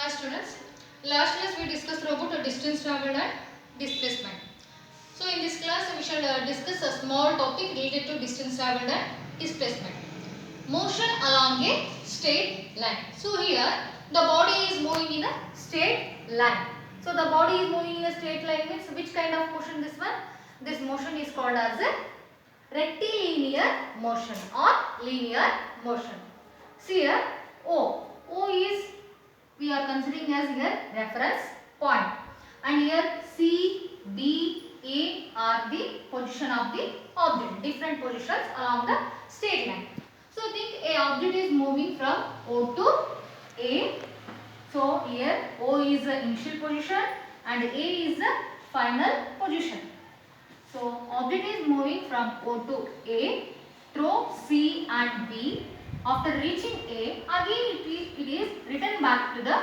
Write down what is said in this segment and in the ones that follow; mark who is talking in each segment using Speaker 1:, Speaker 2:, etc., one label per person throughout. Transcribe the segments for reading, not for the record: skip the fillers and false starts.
Speaker 1: Hi students, last class we discussed about the distance travelled and displacement. So in this class we shall discuss a small topic related to distance travelled and displacement. Motion along a straight line. So here the body is moving in a straight line. So the body is moving in a straight line means which kind of motion this one? This motion is called as a rectilinear motion or linear motion. See here O is we are considering as here reference point, and here C, B, A are the position of the object, different positions along the straight line. So think a object is moving from O to A. So here O is the initial position and A is the final position. So object is moving from O to A through C and B. After reaching A, again it is returned back to the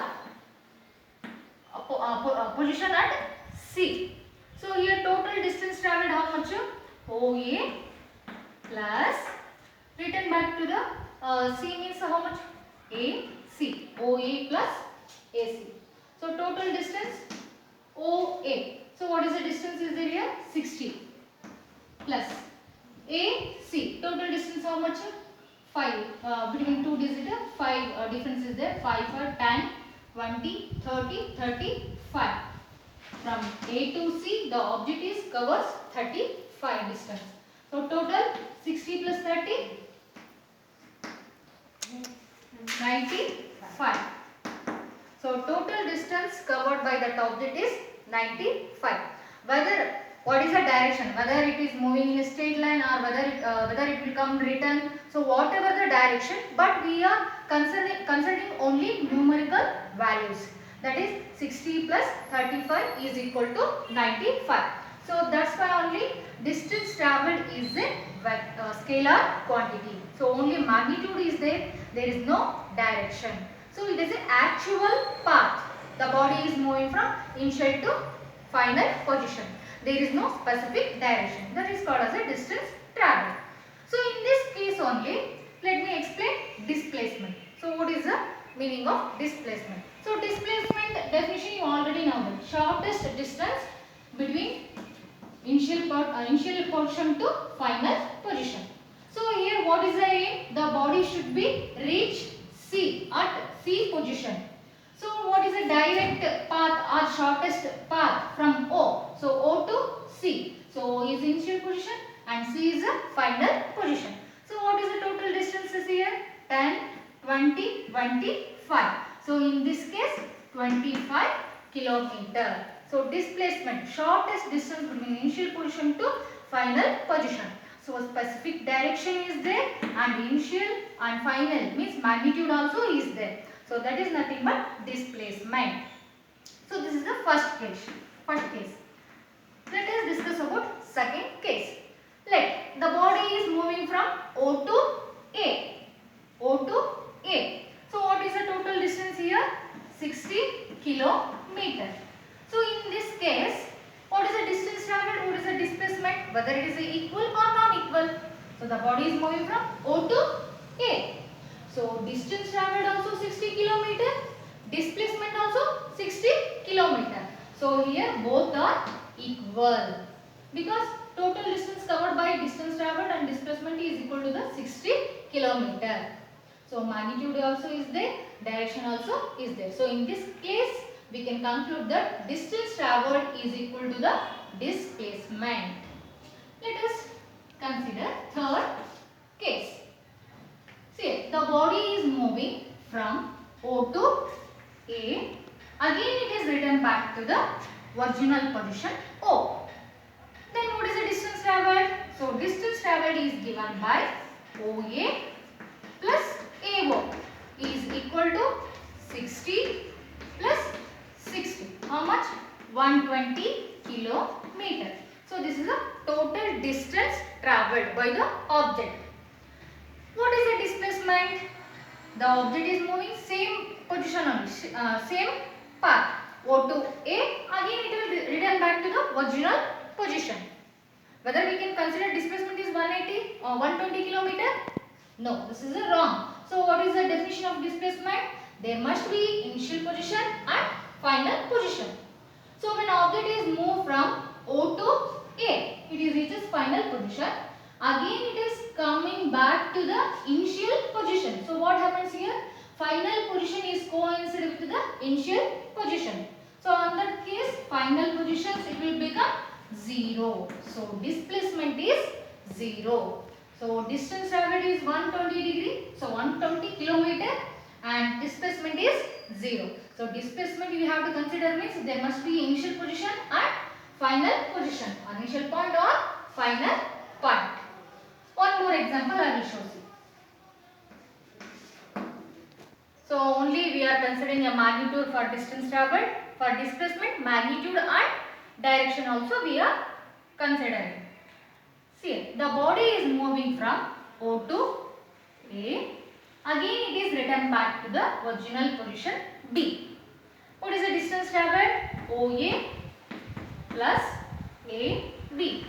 Speaker 1: position at C. So here total distance travelled how much? OA plus return back to the C means how much? AC. OA plus AC. So total distance OA. So what is the distance is there here? 60 plus AC. Total distance how much? 5. Between two digits 5 difference is there. 5 for 10, 20, 30, 35. From A to C the object is covers 35 distance. So total 60 plus 30 95. So total distance covered by that object is 95. What is the direction? Whether it is moving in a straight line or whether it will come return. So whatever the direction, but we are considering only numerical values. That is 60 plus 35 is equal to 95. So that's why only distance travelled is a scalar quantity. So only magnitude is there. There is no direction. So it is an actual path. The body is moving from initial to final position. There is no specific direction. That is called as a distance travelled. So in this case only, let me explain displacement. So what is the meaning of displacement? So displacement definition you already know. The shortest distance between initial position to final position. So here what is the aim? The body should be reach C at C position. So what is the direct path or shortest path from O? So O to C. So O is initial position and C is the final position. So what is the total distances here? 10, 20, 25. So in this case 25 kilometer. So displacement, shortest distance between initial position to final position. So specific direction is there and initial and final means magnitude also is there. So that is nothing but displacement. So this is the first case. Let us discuss about second case. Let the body is moving from O to A. O to A. So what is the total distance here? 60 kilometer. So in this case, what is the distance travelled? What is the displacement? Whether it is equal or non-equal. So the body is moving from O to A. So distance travelled also 60 kilometer. Displacement also 60 kilometer. So here both are equal. Because total distance covered by distance travelled and displacement is equal to the 60 kilometer. So magnitude also is there. Direction also is there. So in this case, we can conclude that distance travelled is equal to the displacement. Let us consider third case. See, the body is moving from O to A. Again it is returned back to the original position O. Then what is the distance travelled? So distance travelled is given by OA plus AO is equal to 60 plus 60. How much? 120 kilometer. So this is the total distance travelled by the object. What is the displacement? The object is moving same position only, same path. O to A, again it will return back to the original position. Whether we can consider displacement is 180 or 120 kilometer? No, this is wrong. So what is the definition of displacement? There must be initial position position. Again it is coming back to the initial position. So what happens here? Final position is coincide with the initial position. So on that case, final positions it will become 0. So displacement is 0. So distance traveled is 120 degree. So 120 kilometer and displacement is 0. So displacement you have to consider means there must be initial position and final position. Initial point or final point. One more example I will show you. So only we are considering a magnitude for distance traveled. For displacement, magnitude and direction also we are considering. See, the body is moving from O to A. Again it is returned back to the original position B. What is the distance traveled? OA plus AB.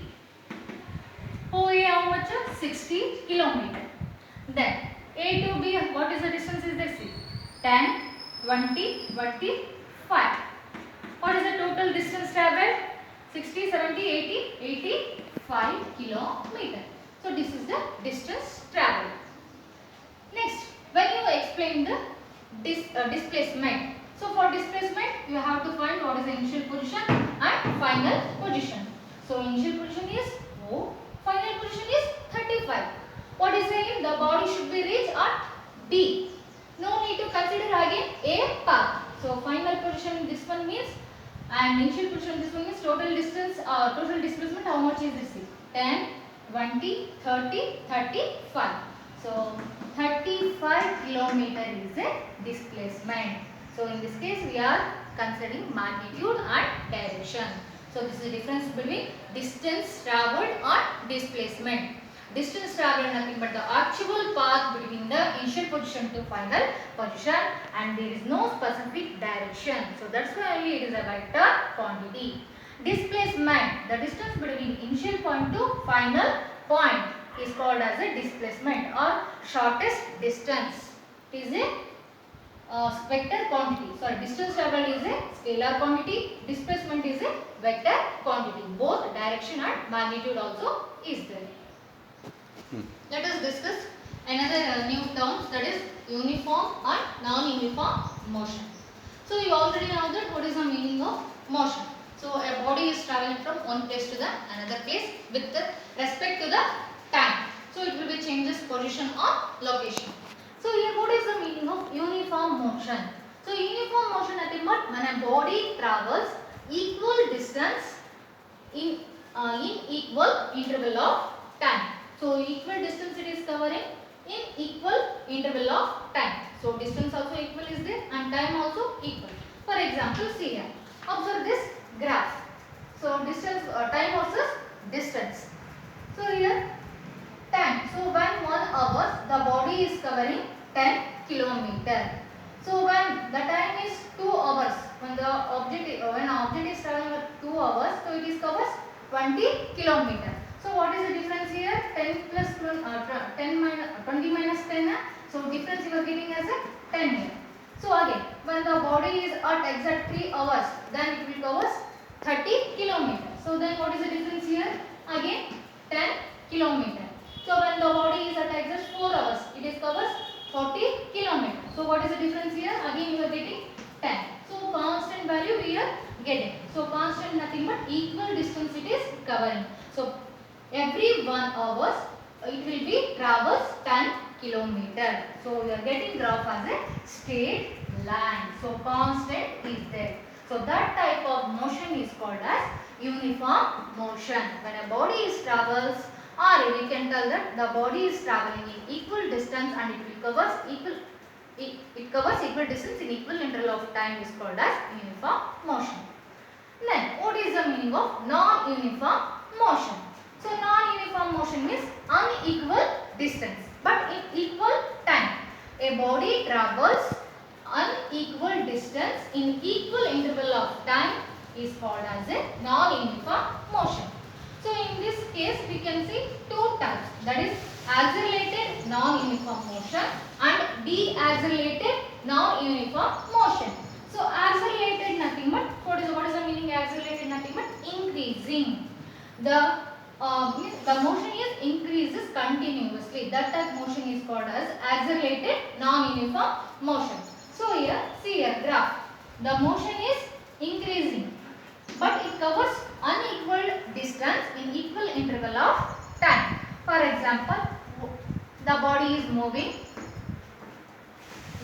Speaker 1: OA how much? 60 kilometer. Then A to B, what is the distance is this? 10, 20, 25. What is the total distance traveled? 60, 70, 80, 85 kilometer. So this is the distance traveled. Next, when you explain the displacement. So for displacement, you have to find what is the initial position and final position. So initial position is O, final position is 35. What is saying? The body should be reached at D. No need to consider again A path. So final position this one means and initial position this one means total distance total displacement how much is this? 10, 20, 30, 35. So 35 kilometer is a displacement. So in this case we are considering magnitude and direction. So this is the difference between distance travelled and displacement. Distance travelled nothing but the actual path between the initial position to final position and there is no specific direction. So that's why only it is a vector quantity. Displacement, the distance between initial point to final point is called as a displacement or shortest distance. It is a vector quantity. Sorry, distance travelled is a scalar quantity, displacement is a vector quantity. Both direction and magnitude also is there. Let us discuss another new term, that is uniform and non-uniform motion. So you already know that what is the meaning of motion. So a body is traveling from one place to the another place with respect to the time. So it will be changes position or location. So here what is the meaning of uniform motion? So uniform motion nothing but when a body travels equal distance in equal interval of time. So equal distance it is covering in equal interval of time. So distance also equal is there and time also equal. For example, see here. Observe this graph. So distance, time versus distance. So here time. So when 1 hour the body is covering 10 kilometer. So when the time is 2 hours, when object is traveling at 2 hours, so it is covers 20 kilometer. So what is the difference here? 10 plus 20 minus 10. So difference you are getting as a 10 here. So again, when the body is at exact 3 hours, then it will covers 30 kilometer. So then what is the difference here? Again 10 kilometer. So when the body is at exact 4 hours, it is covers 40 kilometer. So what is the difference here? Again you are getting 10. So constant value we are getting. So constant nothing but equal distance it is covering. So every 1 hour it will be travels 10 kilometer. So we are getting graph as a straight line. So constant is there. So that type of motion is called as uniform motion. When a body is travels, or we can tell that the body is traveling in equal distance and it covers equal distance in equal interval of time is called as uniform motion. Then what is the meaning of non-uniform motion? So non-uniform motion means unequal distance but in equal time. A body travels unequal distance in equal interval of time is called as a non-uniform motion. So in this case we can see two types, that is accelerated non-uniform motion and de-accelerated non-uniform motion. So accelerated nothing but what is the meaning accelerated nothing but increasing. The motion continuously. That type motion is called as accelerated non-uniform motion. So here, see here graph. The motion is increasing, but it covers unequal distance in equal interval of time. For example, the body is moving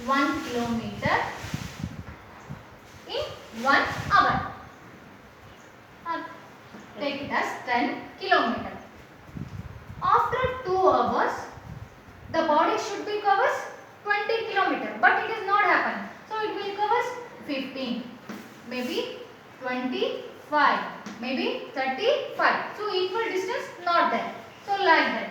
Speaker 1: 1 kilometer in 1 hour. Take it as 10 kilometer. After 2 hours, the body should be covers 20 kilometer, but it is not happen. So it will covers 15, maybe 25, maybe 35. So equal distance not there. So like that,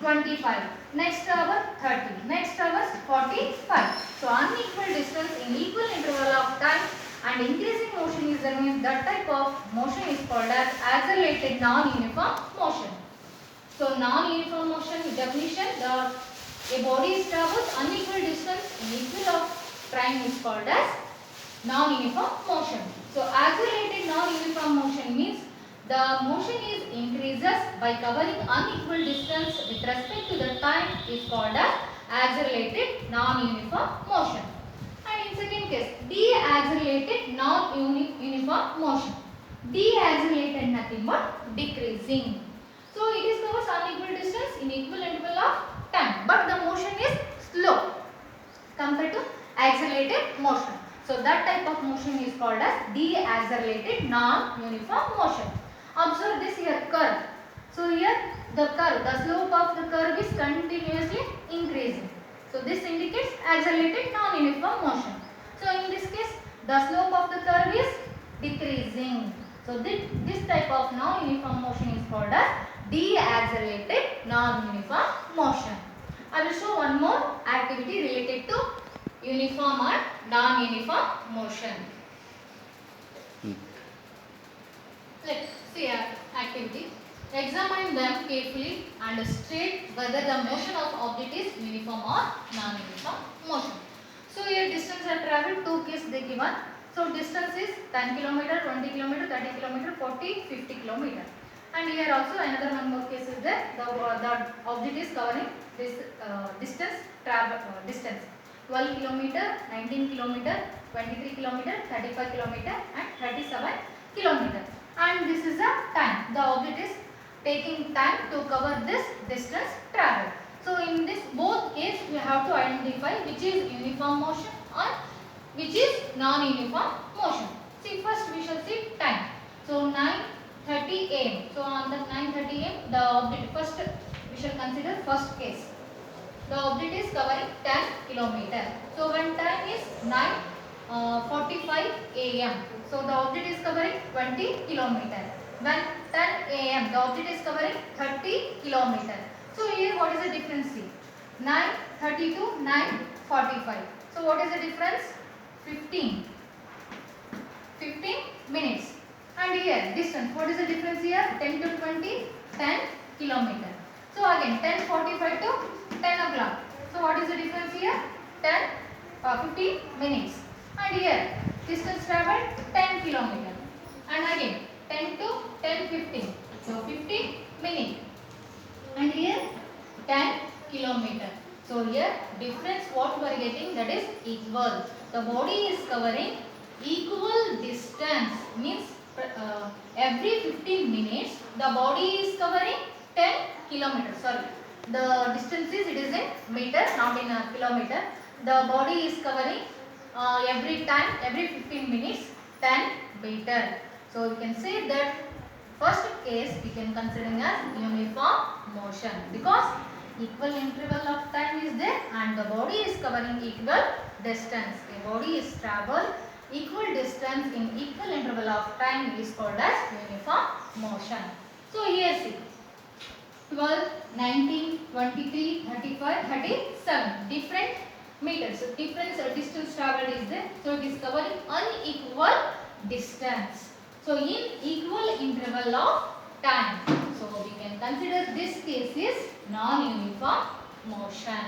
Speaker 1: 25. Next hour 30. Next hour 45. So unequal distance in equal interval of time and increasing motion is there, means that type of motion is called as accelerated non-uniform motion. So non-uniform motion definition, a body travels unequal distance in equal of time is called as non-uniform motion. So accelerated non-uniform motion means the motion is increases by covering unequal distance with respect to the time is called as accelerated non-uniform motion. And in second case, deaccelerated non-uniform motion. Deaccelerated nothing but decreasing. So it is covers unequal distance in equal interval of time, but the motion is slow compared to accelerated motion. So that type of motion is called as deaccelerated non-uniform motion. Observe this here curve. So here the curve, the slope of the curve is continuously increasing. So this indicates accelerated non-uniform motion. So in this case, the slope of the curve is decreasing. So this type of non-uniform motion is called as deaccelerated non-uniform motion. I will show one more activity related to uniform or non-uniform motion. Let's see our activity. Examine them carefully and state whether the motion of object is uniform or non-uniform motion. So here distance are travelled, two cases they given. So distance is 10 km, 20 km, 30 km, 40, 50 km. And here also another one more case is there. The object is covering this distance 12 km, 19 km, 23 km, 35 km and 37 km. And this is the time. The object is taking time to cover this distance travel. So in this both case we have to identify which is uniform motion or which is non-uniform motion. See first we shall see time. So 9:30 am. So on the 9:30 am the object first we shall consider first case. The object is covering 10 km. So when time is 9:45 am. So the object is covering 20 km. When 10 am the object is covering 30 km. So here what is the difference? See 9:30 to 9:45. So what is the difference? 15 minutes. And here distance, what is the difference here? 10 to 20, 10 km. So again 10:45 to 10 o'clock. So what is the difference here? 15 minutes. And here distance traveled 10 km. And again 10 to 10:15. So 15 minutes. And here 10 km. So here difference what we are getting, that is equal. The body is covering equal distance, means every 15 minutes the body is covering 10 kilometers. Sorry, the distance is, it is in meter, not in a kilometer. The body is covering every time, every 15 minutes 10 meter. So you can say that first case we can consider as uniform motion because equal interval of time is there and the body is covering equal distance. The body is travel equal distance in equal interval of time is called as uniform motion. So here see 12, 19, 23, 35, 37 different meters. So different distance traveled is there. So it is covering unequal distance. So in equal interval of time. So we can consider this case is non-uniform motion.